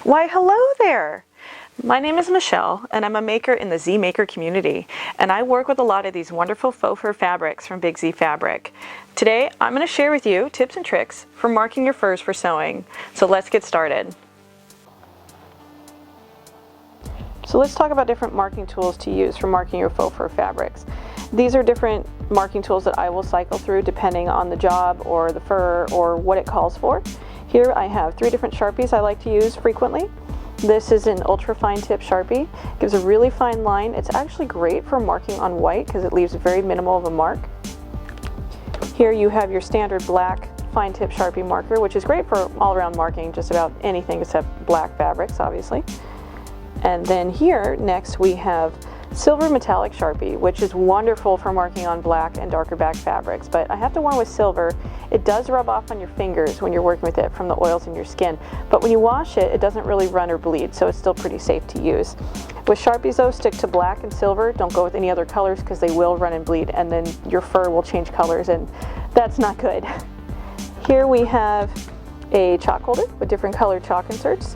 Why, hello there! My name is Michelle, and I'm a maker in the Z Maker community, and I work with a lot of these wonderful faux fur fabrics from Big Z Fabric. Today, I'm going to share with you tips and tricks for marking your furs for sewing. So let's get started. So let's talk about different marking tools to use for marking your faux fur fabrics. These are different marking tools that I will cycle through depending on the job or the fur or what it calls for. Here I have 3 different Sharpies I like to use frequently. This is an ultra fine tip Sharpie. It gives a really fine line. It's actually great for marking on white because it leaves very minimal of a mark. Here you have your standard black fine tip Sharpie marker, which is great for all around marking just about anything except black fabrics, obviously. And then here next we have silver metallic Sharpie, which is wonderful for marking on black and darker back fabrics, but I have to warn with silver, it does rub off on your fingers when you're working with it from the oils in your skin, but when you wash it, it doesn't really run or bleed, so it's still pretty safe to use. With Sharpies though, stick to black and silver, don't go with any other colors because they will run and bleed, and then your fur will change colors, and that's not good. Here we have a chalk holder with different colored chalk inserts.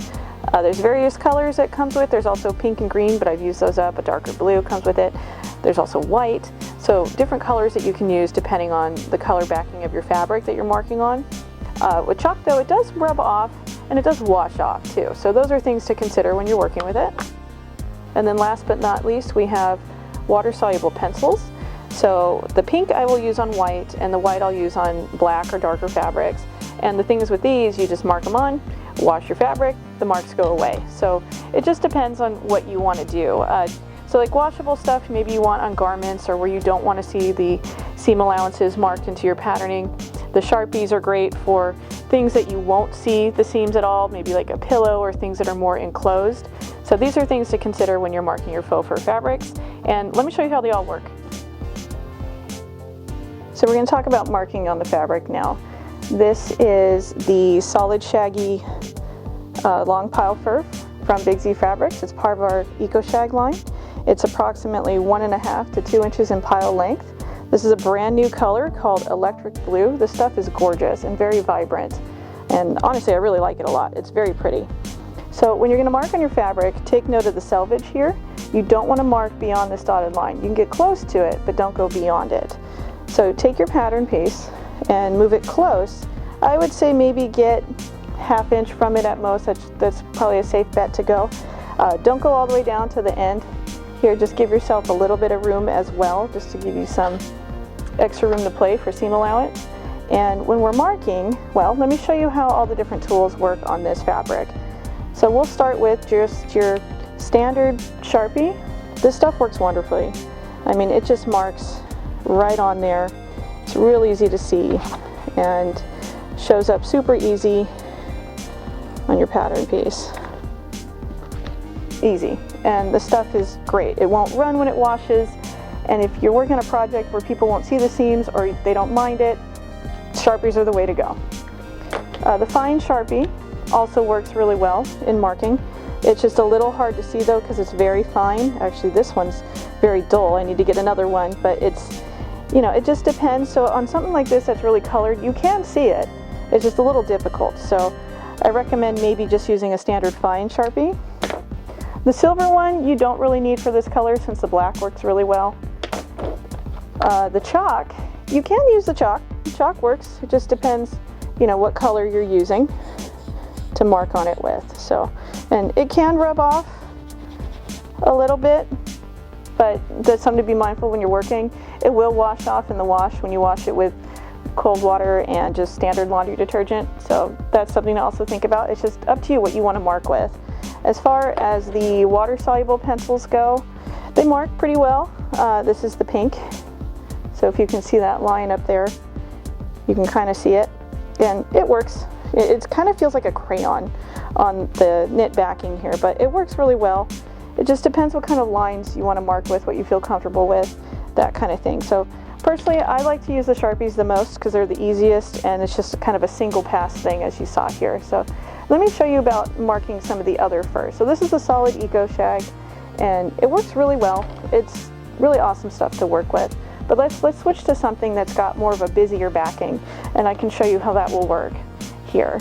There's various colors it comes with. There's also pink and green, but I've used those up. A darker blue comes with it. There's also white. So different colors that you can use depending on the color backing of your fabric that you're marking on. With chalk though, it does rub off and it does wash off too. So those are things to consider when you're working with it. And then last but not least, we have water-soluble pencils. So the pink I will use on white and the white I'll use on black or darker fabrics. And the thing is with these, you just mark them on, wash your fabric, the marks go away. So it just depends on what you want to do. So like washable stuff, maybe you want on garments or where you don't want to see the seam allowances marked into your patterning. The Sharpies are great for things that you won't see the seams at all, maybe like a pillow or things that are more enclosed. So these are things to consider when you're marking your faux fur fabrics. And let me show you how they all work. So we're going to talk about marking on the fabric now. This is the solid shaggy long pile fur from Big Z Fabrics. It's part of our EcoShag line. It's approximately 1.5 to 2 inches in pile length. This is a brand new color called electric blue. This stuff is gorgeous and very vibrant. And honestly, I really like it a lot. It's very pretty. So when you're going to mark on your fabric, take note of the selvage here. You don't want to mark beyond this dotted line. You can get close to it, but don't go beyond it. So take your pattern piece and move it close. I would say maybe get ½ inch from it at most. That's probably a safe bet to go. Don't go all the way down to the end. Here, just give yourself a little bit of room as well, just to give you some extra room to play for seam allowance. And when we're marking, well, let me show you how all the different tools work on this fabric. So we'll start with just your standard Sharpie. This stuff works wonderfully. I mean, it just marks right on there. It's real easy to see and shows up super easy on your pattern piece. Easy. And the stuff is great. It won't run when it washes, and if you're working on a project where people won't see the seams or they don't mind it, Sharpies are the way to go. The fine Sharpie also works really well in marking. It's just a little hard to see though because it's very fine. Actually, this one's very dull. I need to get another one, but it's, you know, it just depends. So on something like this that's really colored, you can see it. It's just a little difficult. So I recommend maybe just using a standard fine Sharpie. The silver one you don't really need for this color since the black works really well. The chalk, you can use the chalk. Chalk works. It just depends, you know, what color you're using to mark on it with. So, and it can rub off a little bit, but that's something to be mindful when you're working. It will wash off in the wash when you wash it with cold water and just standard laundry detergent. So that's something to also think about. It's just up to you what you want to mark with. As far as the water-soluble pencils go, they mark pretty well. This is the pink. So if you can see that line up there, you can kind of see it. And it works. It kind of feels like a crayon on the knit backing here, but it works really well. It just depends what kind of lines you want to mark with, what you feel comfortable with, that kind of thing. So personally, I like to use the Sharpies the most because they're the easiest and it's just kind of a single pass thing as you saw here. So let me show you about marking some of the other fur. So this is a solid EcoShag and it works really well. It's really awesome stuff to work with. But let's switch to something that's got more of a busier backing, and I can show you how that will work here.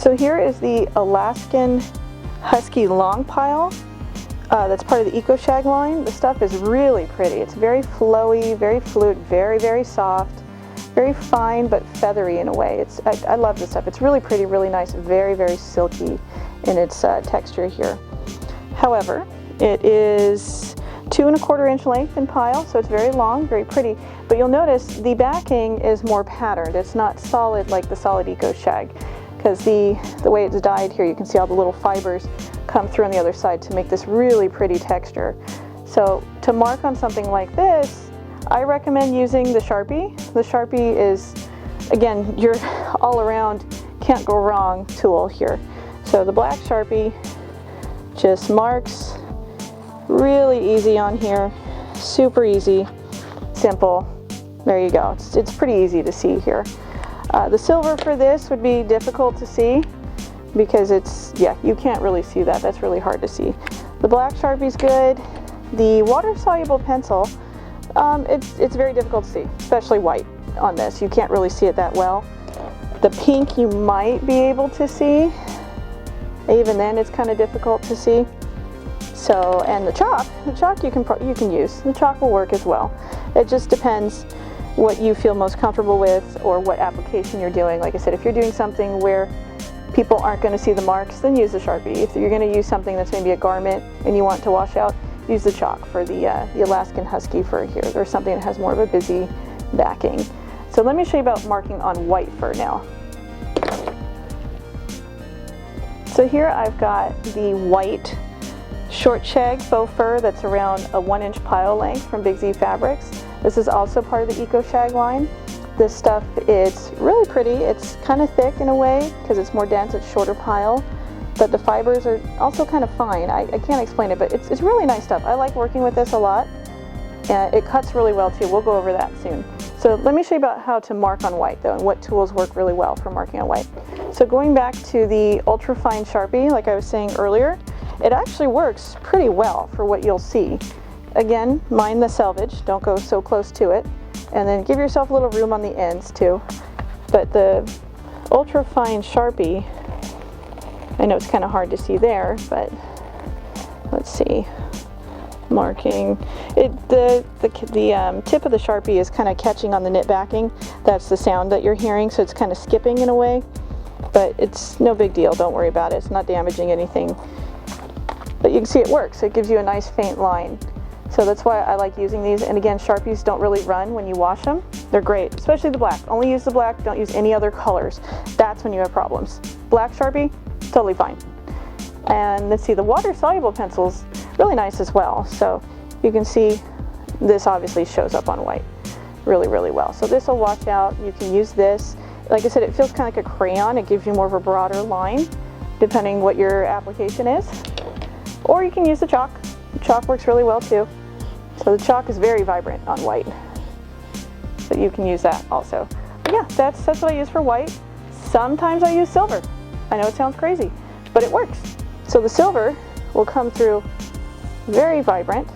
So here is the Alaskan Husky long pile. That's part of the EcoShag line. The stuff is really pretty. It's very flowy, very fluid, very, very soft, very fine but feathery in a way. I love this stuff. It's really pretty, really nice, very, very silky in its texture here. However, it is 2 1/4 inch length in pile, so it's very long, very pretty. But you'll notice the backing is more patterned. It's not solid like the solid EcoShag, because the way it's dyed here, you can see all the little fibers come through on the other side to make this really pretty texture. So to mark on something like this, I recommend using the Sharpie. The Sharpie is, again, your all around can't go wrong tool here. So the black Sharpie just marks really easy on here, super easy, simple. There you go. It's pretty easy to see here. The silver for this would be difficult to see because you can't really see that. That's really hard to see. The black Sharpie's good. The water-soluble pencil, it's very difficult to see, especially white on this. You can't really see it that well. The pink you might be able to see. Even then it's kind of difficult to see. So, and the chalk you can use. The chalk will work as well. It just depends what you feel most comfortable with or what application you're doing. Like I said, if you're doing something where people aren't going to see the marks, then use the Sharpie. If you're going to use something that's maybe a garment and you want to wash out, use the chalk for the Alaskan Husky fur here, or something that has more of a busy backing. So let me show you about marking on white fur now. So here I've got the white short shag faux fur that's around a 1 inch pile length from Big Z Fabrics. This is also part of the EcoShag line. This stuff, it's really pretty. It's kind of thick in a way because it's more dense, it's shorter pile, but the fibers are also kind of fine. I can't explain it, but it's really nice stuff. I like working with this a lot, and it cuts really well too. We'll go over that soon. So let me show you about how to mark on white though, and what tools work really well for marking on white. So going back to the ultra fine Sharpie, like I was saying earlier, it actually works pretty well for what you'll see. Again, mind the selvage, don't go so close to it, and then give yourself a little room on the ends too. But the ultra fine Sharpie, I know it's kind of hard to see there, but let's see, marking it, the tip of the Sharpie is kind of catching on the knit backing. That's the sound that you're hearing, so it's kind of skipping in a way, but it's no big deal, don't worry about it, it's not damaging anything. But you can see it works. It gives you a nice faint line. So that's why I like using these. And again, Sharpies don't really run when you wash them. They're great, especially the black. Only use the black, don't use any other colors. That's when you have problems. Black Sharpie, totally fine. And let's see, the water-soluble pencil's really nice as well. So you can see this obviously shows up on white really, really well. So this will wash out. You can use this. Like I said, it feels kind of like a crayon. It gives you more of a broader line, depending what your application is. Or you can use the chalk. The chalk works really well too. So the chalk is very vibrant on white. So you can use that also. But yeah, that's what I use for white. Sometimes I use silver. I know it sounds crazy, but it works. So the silver will come through very vibrant,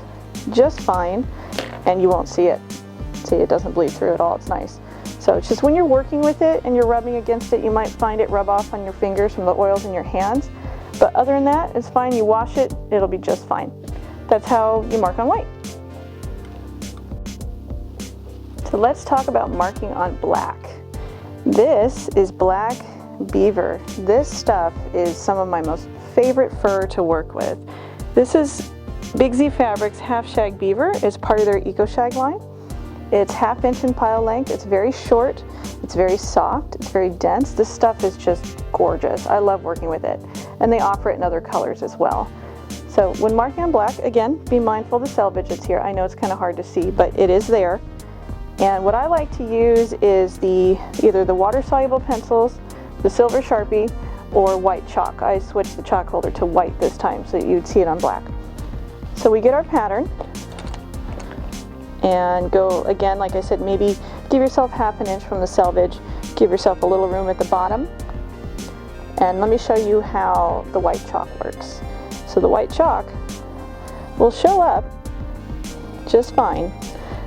just fine, and you won't see it. See, it doesn't bleed through at all. It's nice. So it's just when you're working with it and you're rubbing against it, you might find it rub off on your fingers from the oils in your hands. But other than that, it's fine. You wash it, it'll be just fine. That's how you mark on white. So let's talk about marking on black. This is black beaver. This stuff is some of my most favorite fur to work with. This is Big Z Fabrics Half Shag Beaver. It's part of their EcoShag line. It's 1/2 inch in pile length. It's very short. It's very soft. It's very dense. This stuff is just gorgeous. I love working with it. And they offer it in other colors as well. So when marking on black, again, be mindful of the selvage that's here. I know it's kind of hard to see, but it is there. And what I like to use is either the water-soluble pencils, the silver Sharpie, or white chalk. I switched the chalk holder to white this time so you'd see it on black. So we get our pattern and go again, like I said, maybe give yourself 1/2 inch from the selvage, give yourself a little room at the bottom. And let me show you how the white chalk works. So the white chalk will show up just fine.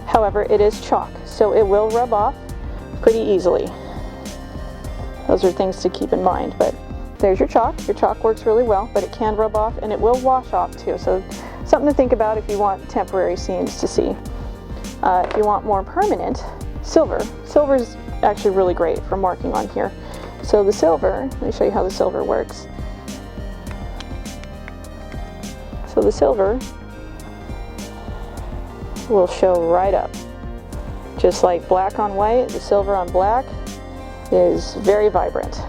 However, it is chalk, so it will rub off pretty easily. Those are things to keep in mind, but there's your chalk. Your chalk works really well, but it can rub off and it will wash off too. So something to think about if you want temporary seams to see. If you want more permanent, silver. Silver is actually really great for marking on here. So the silver, let me show you how the silver works. So the silver will show right up. Just like black on white, the silver on black is very vibrant.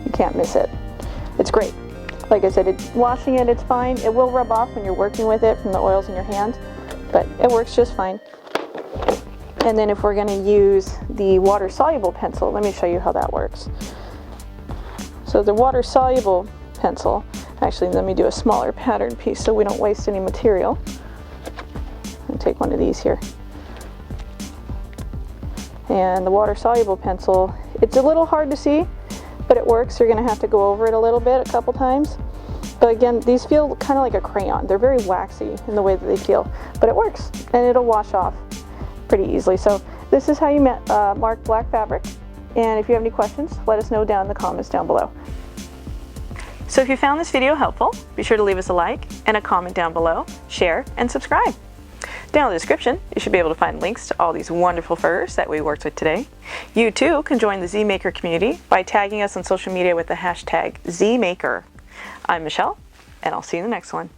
You can't miss it. It's great. Like I said, washing it, it's fine. It will rub off when you're working with it from the oils in your hand, but it works just fine. And then if we're going to use the water-soluble pencil, let me show you how that works. So the water-soluble pencil, actually let me do a smaller pattern piece so we don't waste any material. I'll take one of these here. And the water-soluble pencil, it's a little hard to see, but it works. You're going to have to go over it a little bit, a couple times. But again, these feel kind of like a crayon. They're very waxy in the way that they feel, but it works and it'll wash off pretty easily. So this is how you mark black fabric. And if you have any questions, let us know down in the comments down below. So if you found this video helpful, be sure to leave us a like and a comment down below, share, and subscribe. Down in the description, you should be able to find links to all these wonderful furs that we worked with today. You too can join the Z-Maker community by tagging us on social media with the hashtag ZMaker. I'm Michelle, and I'll see you in the next one.